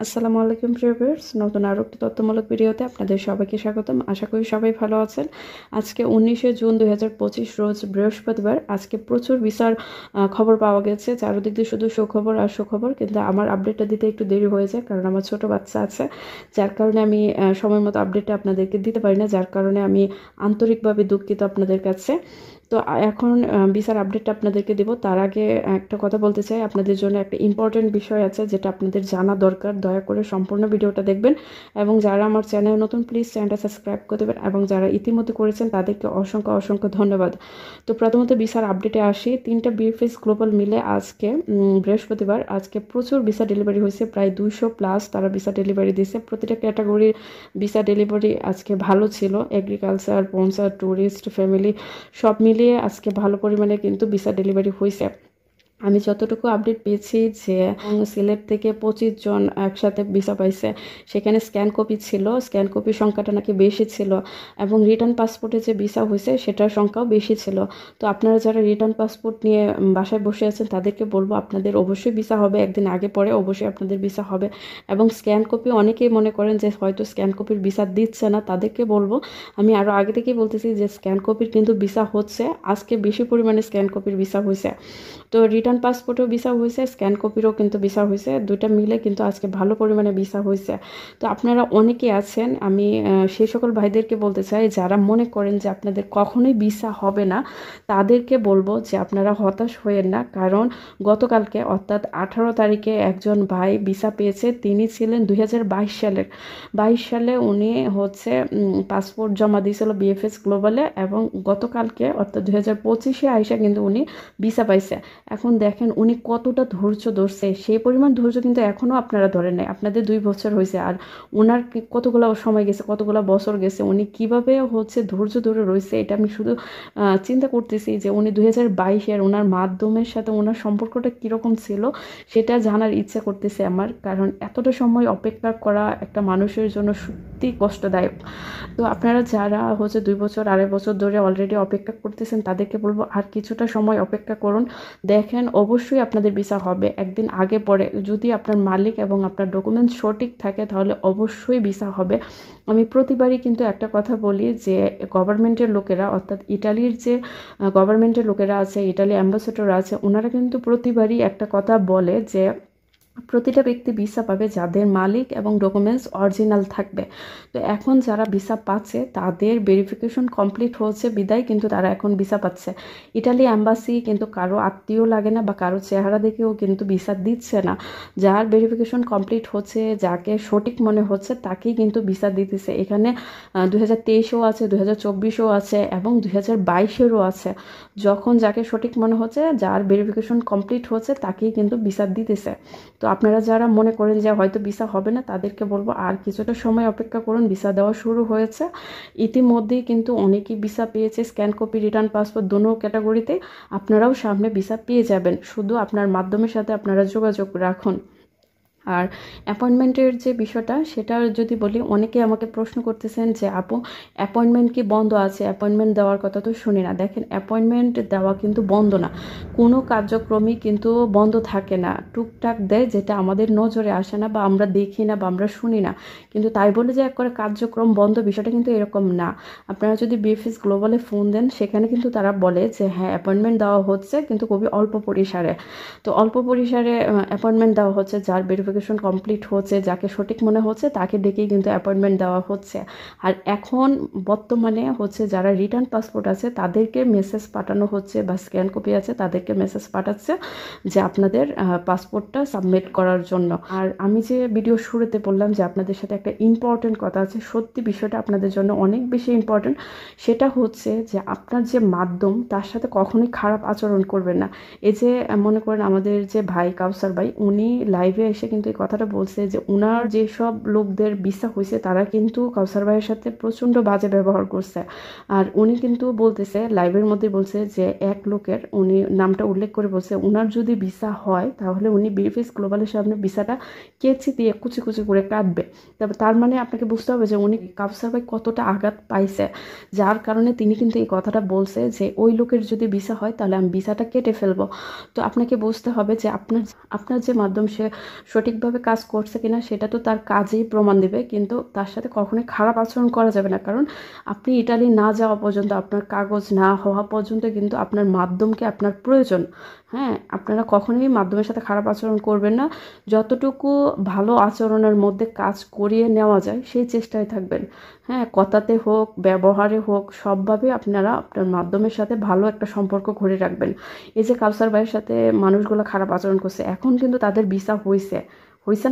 আসসালামু আলাইকুম ভিউয়ার্স, নতুন আরও একটি তথ্যমূলক ভিডিওতে আপনাদের সবাইকে স্বাগতম। আশা করি সবাই ভালো আছেন। আজকে 19শে জুন 2025 রোজ বৃহস্পতিবার। আজকে প্রচুর ভিসার খবর পাওয়া গেছে। চারদিক দিয়ে শুধু সুখবর আর সুখবর, কিন্তু আমার আপডেটটা দিতে একটু দেরি হয়ে যায়, কারণ আমার ছোট বাচ্চা আছে, যার কারণে আমি সময় মতো আপডেটটা আপনাদেরকে দিতে পারি না, যার কারণে আমি আন্তরিকভাবে দুঃখিত আপনাদের কাছে। তো এখন ভিসার আপডেটটা আপনাদেরকে দেব। তার আগে একটা কথা বলতে চাই, আপনাদের জন্য একটা ইম্পর্টেন্ট বিষয় আছে যেটা আপনাদের জানা দরকার। দয়া করে সম্পূর্ণ ভিডিওটা দেখবেন, এবং যারা আমার চ্যানেল নতুন প্লিজ চ্যানেলটা সাবস্ক্রাইব করে দেবেন, এবং যারা ইতিমধ্যে করেছেন তাদেরকে অসংখ্য অসংখ্য ধন্যবাদ। তো প্রথমত ভিসার আপডেটে আসি। 3টা বিএফএস গ্লোবাল মিলে আজকে বৃহস্পতিবার আজকে প্রচুর ভিসা ডেলিভারি হয়েছে, প্রায় 200+ তারা ভিসা ডেলিভারি দিয়েছে। প্রতিটা ক্যাটাগরির ভিসা ডেলিভারি আজকে ভালো ছিল। এগ্রিকালচার, স্পন্সর, ট্যুরিস্ট, ফ্যামিলি সব মিলিয়ে আজকে ভালো পরিমাণে কিন্তু ভিসা ডেলিভারি হয়েছে। আমি যতটুকু আপডেট পেয়েছি যে সিলেট থেকে 25 জন একসাথে ভিসা পাইছে। সেখানে স্ক্যান কপি ছিল, স্ক্যান কপির সংখ্যাটা নাকি বেশি ছিল, এবং রিটার্ন পাসপোর্টে যে ভিসা হয়েছে সেটার সংখ্যাও বেশি ছিল। তো আপনারা যারা রিটার্ন পাসপোর্ট নিয়ে বাসায় বসে আছেন তাদেরকে বলবো, আপনাদের অবশ্যই ভিসা হবে, একদিন আগে পরে অবশ্যই আপনাদের ভিসা হবে। এবং স্ক্যান কপি অনেকেই মনে করেন যে হয়তো স্ক্যান কপির ভিসা দিচ্ছে না, তাদেরকে বলবো, আমি আরও আগে থেকেই বলতেছি যে স্ক্যান কপির কিন্তু ভিসা হচ্ছে। আজকে বেশি পরিমাণে স্ক্যান কপির ভিসা হয়েছে। তো রিটার্ন পাসপোর্টও ভিসা হয়েছে, স্ক্যান কপিরও কিন্তু ভিসা হয়েছে, দুইটা মিলে কিন্তু আজকে ভালো পরিমাণে ভিসা হয়েছে। তো আপনারা অনেকে আছেন, আমি সেই সকল ভাইদেরকে বলতে চাই যারা মনে করেন যে আপনাদের কখনোই ভিসা হবে না, তাদেরকে বলবো যে আপনারা হতাশ হয়েন না। কারণ গতকালকে অর্থাৎ 18 তারিখে একজন ভাই ভিসা পেয়েছে। তিনি ছিলেন 2022 সালের, 22 সালে উনি হচ্ছে পাসপোর্ট জমা দিয়েছিল বিএফএস গ্লোবালে, এবং গতকালকে অর্থাৎ 2025-এ আইসা কিন্তু উনি ভিসা পাইছে। এখন দেখেন উনি কতটা ধৈর্য ধরছে, সেই পরিমাণ ধৈর্য কিন্তু এখনও আপনারা ধরেন নাই। আপনাদের 2 বছর হয়েছে, আর ওনার কতগুলো সময় গেছে, কতগুলো বছর গেছে, উনি কিভাবে হচ্ছে ধৈর্য ধরে রয়েছে, এটা আমি শুধু চিন্তা করতেছি যে উনি 2022-এর ওনার মাধ্যমের সাথে ওনার সম্পর্কটা কীরকম ছিল সেটা জানার ইচ্ছা করতেছে আমার। কারণ এতটা সময় অপেক্ষা করা একটা মানুষের জন্য সত্যি কষ্টদায়ক। তো আপনারা যারা হচ্ছে 2 বছর 2.5 বছর ধরে অলরেডি অপেক্ষা করতেছেন তাদেরকে বলবো আর কিছুটা সময় অপেক্ষা করুন। দেখেন অবশ্যই আপনাদের ভিসা হবে, একদিন আগে পরে যদি আপনার মালিক এবং আপনার ডকুমেন্টস সঠিক থাকে তাহলে অবশ্যই ভিসা হবে। আমি প্রতিবারই কিন্তু একটা কথা বলি যে গভর্নমেন্টের লোকেরা, অর্থাৎ ইটালির যে গভর্নমেন্টের লোকেরা আছে, ইটালি অ্যাম্বাসেডর আছে, ওনারা কিন্তু প্রতিবারই একটা কথা বলে যে প্রতিটা ব্যক্তি ভিসা পাবে যাদের মালিক এবং ডকুমেন্টস অরিজিনাল থাকবে। তো এখন যারা ভিসা পাচ্ছে তাদের ভেরিফিকেশন কমপ্লিট হচ্ছে বিদায় কিন্তু তারা এখন ভিসা পাচ্ছে। ইটালি অ্যাম্বাসি কিন্তু কারো আত্মীয় লাগে না বা কারো চেহারা দেখেও কিন্তু ভিসা দিচ্ছে না। যার ভেরিফিকেশন কমপ্লিট হচ্ছে, যাকে সঠিক মনে হচ্ছে তাকেই কিন্তু ভিসা দিতেছে। এখানে 2023-ও আছে, 2024-ও আছে, এবং 2022-এরও আছে। যখন যাকে সঠিক মনে হচ্ছে, যার ভেরিফিকেশন কমপ্লিট হচ্ছে তাকেই কিন্তু ভিসা দিতেছে। তো আপনারা যারা মনে করেন যে হয়তো ভিসা হবে না তাদেরকে বলবো আর কিছুটা সময় অপেক্ষা করুন, ভিসা দেওয়া শুরু হয়েছে ইতিমধ্যেই, কিন্তু অনেকেই ভিসা পেয়েছে। স্ক্যান কপি, রিটার্ন পাসপোর্ট দোনো ক্যাটাগরিতে আপনারাও সামনে ভিসা পেয়ে যাবেন, শুধু আপনার মাধ্যমের সাথে আপনারা যোগাযোগ রাখুন। আর অ্যাপয়েন্টমেন্টের যে বিষয়টা সেটা যদি বলি, অনেকে আমাকে প্রশ্ন করতেছেন যে আপু অ্যাপয়েন্টমেন্ট কি বন্ধ আছে, অ্যাপয়েন্টমেন্ট দেওয়ার কথা তো শুনি না। দেখেন অ্যাপয়েন্টমেন্ট দেওয়া কিন্তু বন্ধ না, কোনো কার্যক্রমই কিন্তু বন্ধ থাকে না, টুকটাক দেয় যেটা আমাদের নজরে আসে না বা আমরা দেখি না বা আমরা শুনি না। কিন্তু তাই বলে যে এক করে কার্যক্রম বন্ধ, বিষয়টা কিন্তু এরকম না। আপনারা যদি বিএফএস গ্লোবালে ফোন দেন সেখানে কিন্তু তারা বলে যে হ্যাঁ অ্যাপয়েন্টমেন্ট দেওয়া হচ্ছে, কিন্তু খুবই অল্প পরিসরে। তো অল্প পরিসরে অ্যাপয়েন্টমেন্ট দেওয়া হচ্ছে, যার ভেরিফিকেশন কমপ্লিট হচ্ছে, যাকে সঠিক মনে হচ্ছে তাকে ডেকেই কিন্তু অ্যাপয়েন্টমেন্ট দেওয়া হচ্ছে। আর এখন বর্তমানে হচ্ছে যারা রিটার্ন পাসপোর্ট আছে তাদেরকে মেসেজ পাঠানো হচ্ছে, বা স্ক্যান কপি আছে তাদেরকে মেসেজ পাঠাচ্ছে যে আপনাদের পাসপোর্টটা সাবমিট করার জন্য। আর আমি যে ভিডিও শুরুতে বললাম যে আপনাদের সাথে একটা ইম্পর্টেন্ট কথা আছে, সত্যি বিষয়টা আপনাদের জন্য অনেক বেশি ইম্পর্টেন্ট। সেটা হচ্ছে যে আপনার যে মাধ্যম তার সাথে কখনোই খারাপ আচরণ করবেন না। এই যে মনে করেন আমাদের যে ভাই কাউসার ভাই, উনি লাইভে এসে কিন্তু এই কথাটা বলছে যে উনার যেসব লোকদের ভিসা হয়েছে তারা কিন্তু কাউসার ভাইয়ের সাথে প্রচণ্ড বাজে ব্যবহার করছে। আর উনি কিন্তু বলতেছে লাইভের মধ্যে বলছে যে এক লোকের, উনি নামটা উল্লেখ করে বলছে উনার যদি ভিসা হয় তাহলে উনি বিএফএস গ্লোবালের সামনে ভিসাটা কেচি দিয়ে কুচি কুচি করে কাটবে। তবে তার মানে আপনাকে বুঝতে হবে যে উনি কাউসার ভাই কতটা আঘাত পাইছে, যার কারণে তিনি কিন্তু এই কথাটা বলছে যে ওই লোকের যদি ভিসা হয় তাহলে আমি ভিসাটা কেটে ফেলবো। তো আপনাকে বুঝতে হবে যে আপনার যে মাধ্যম সে সঠিক সঠিকভাবে কাজ করছে কিনা সেটা তো তার কাজেই প্রমাণ দিবে, কিন্তু তার সাথে কখনোই খারাপ আচরণ করা যাবে না। কারণ আপনি ইটালি না যাওয়া পর্যন্ত, আপনার কাগজ না হওয়া পর্যন্ত কিন্তু আপনার মাধ্যমকে আপনার প্রয়োজন। হ্যাঁ, আপনারা কখনোই মাধ্যমের সাথে খারাপ আচরণ করবেন না। যতটুকু ভালো আচরণের মধ্যে কাজ করিয়ে নেওয়া যায় সেই চেষ্টায় থাকবেন। হ্যাঁ, কথাতে হোক, ব্যবহারে হোক, সবভাবে আপনারা আপনার মাধ্যমের সাথে ভালো একটা সম্পর্ক গড়ে রাখবেন। এই যে কাউসার ভাইয়ের সাথে মানুষগুলো খারাপ আচরণ করছে, এখন কিন্তু তাদের ভিসা হয়েছে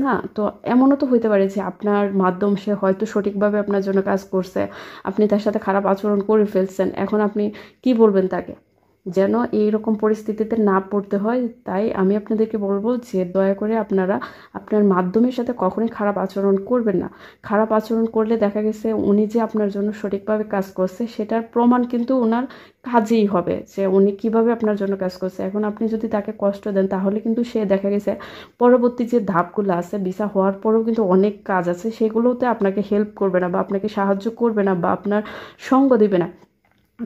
না? তো এমনও তো হইতে পারে যে আপনার মাধ্যম সে হয়তো সঠিকভাবে আপনার জন্য কাজ করছে, আপনি তার সাথে খারাপ আচরণ করে ফেলছেন, এখন আপনি কি বলবেন তাকে? যেন এইরকম পরিস্থিতিতে না পড়তে হয়, তাই আমি আপনাদেরকে বলবো যে দয়া করে আপনারা আপনার মাধ্যমের সাথে কখনোই খারাপ আচরণ করবেন না। খারাপ আচরণ করলে দেখা গেছে উনি যে আপনার জন্য সঠিকভাবে কাজ করছে সেটার প্রমাণ কিন্তু ওনার কাজেই হবে, যে উনি কিভাবে আপনার জন্য কাজ করছে। এখন আপনি যদি তাকে কষ্ট দেন তাহলে কিন্তু সে দেখা গেছে পরবর্তী যে ধাপগুলো আছে ভিসা হওয়ার পরেও কিন্তু অনেক কাজ আছে, সেগুলোতে আপনাকে হেল্প করবে না বা আপনাকে সাহায্য করবে না বা আপনার সঙ্গ দিবে না।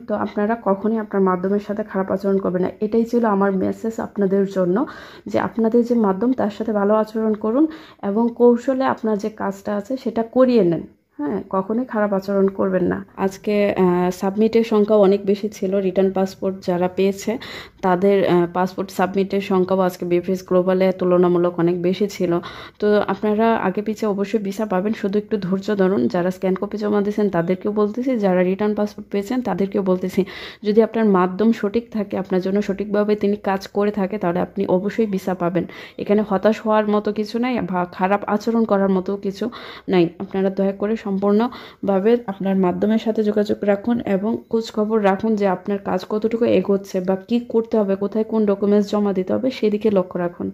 তো আপনারা কখনই আপনার মাধ্যমের সাথে খারাপ আচরণ করবেন না। এটাই ছিল আমার মেসেজ আপনাদের জন্য, যে আপনাদের যে মাধ্যম তার সাথে ভালো আচরণ করুন এবং কৌশলে আপনার যে কাজটা আছে সেটা করিয়ে নেন। হ্যাঁ, কখনোই খারাপ আচরণ করবেন না। আজকে সাবমিটের সংখ্যা অনেক বেশি ছিল। রিটার্ন পাসপোর্ট যারা পেয়েছে তাদের পাসপোর্ট সাবমিটের সংখ্যাও আজকে বিএফএস গ্লোবালে তুলনামূলক অনেক বেশি ছিল। তো আপনারা আগে পিছিয়ে অবশ্যই ভিসা পাবেন, শুধু একটু ধৈর্য ধরুন। যারা স্ক্যান কপি জমা দিয়েছেন তাদেরকেও বলতেছি, যারা রিটার্ন পাসপোর্ট পেয়েছেন তাদেরকেও বলতেছি, যদি আপনার মাধ্যম সঠিক থাকে, আপনার জন্য সঠিকভাবে তিনি কাজ করে থাকে, তাহলে আপনি অবশ্যই ভিসা পাবেন। এখানে হতাশ হওয়ার মতো কিছু নাই বা খারাপ আচরণ করার মতো কিছু নাই। আপনারা দয়া করে সম্পূর্ণভাবে আপনার মাধ্যমের সাথে যোগাযোগ রাখুন এবং খোঁজখবর রাখুন যে আপনার কাজ কতটুকু এগোচ্ছে বা কি করতে হবে, কোথায় কোন ডকুমেন্টস জমা দিতে হবে সেদিকে লক্ষ্য রাখুন।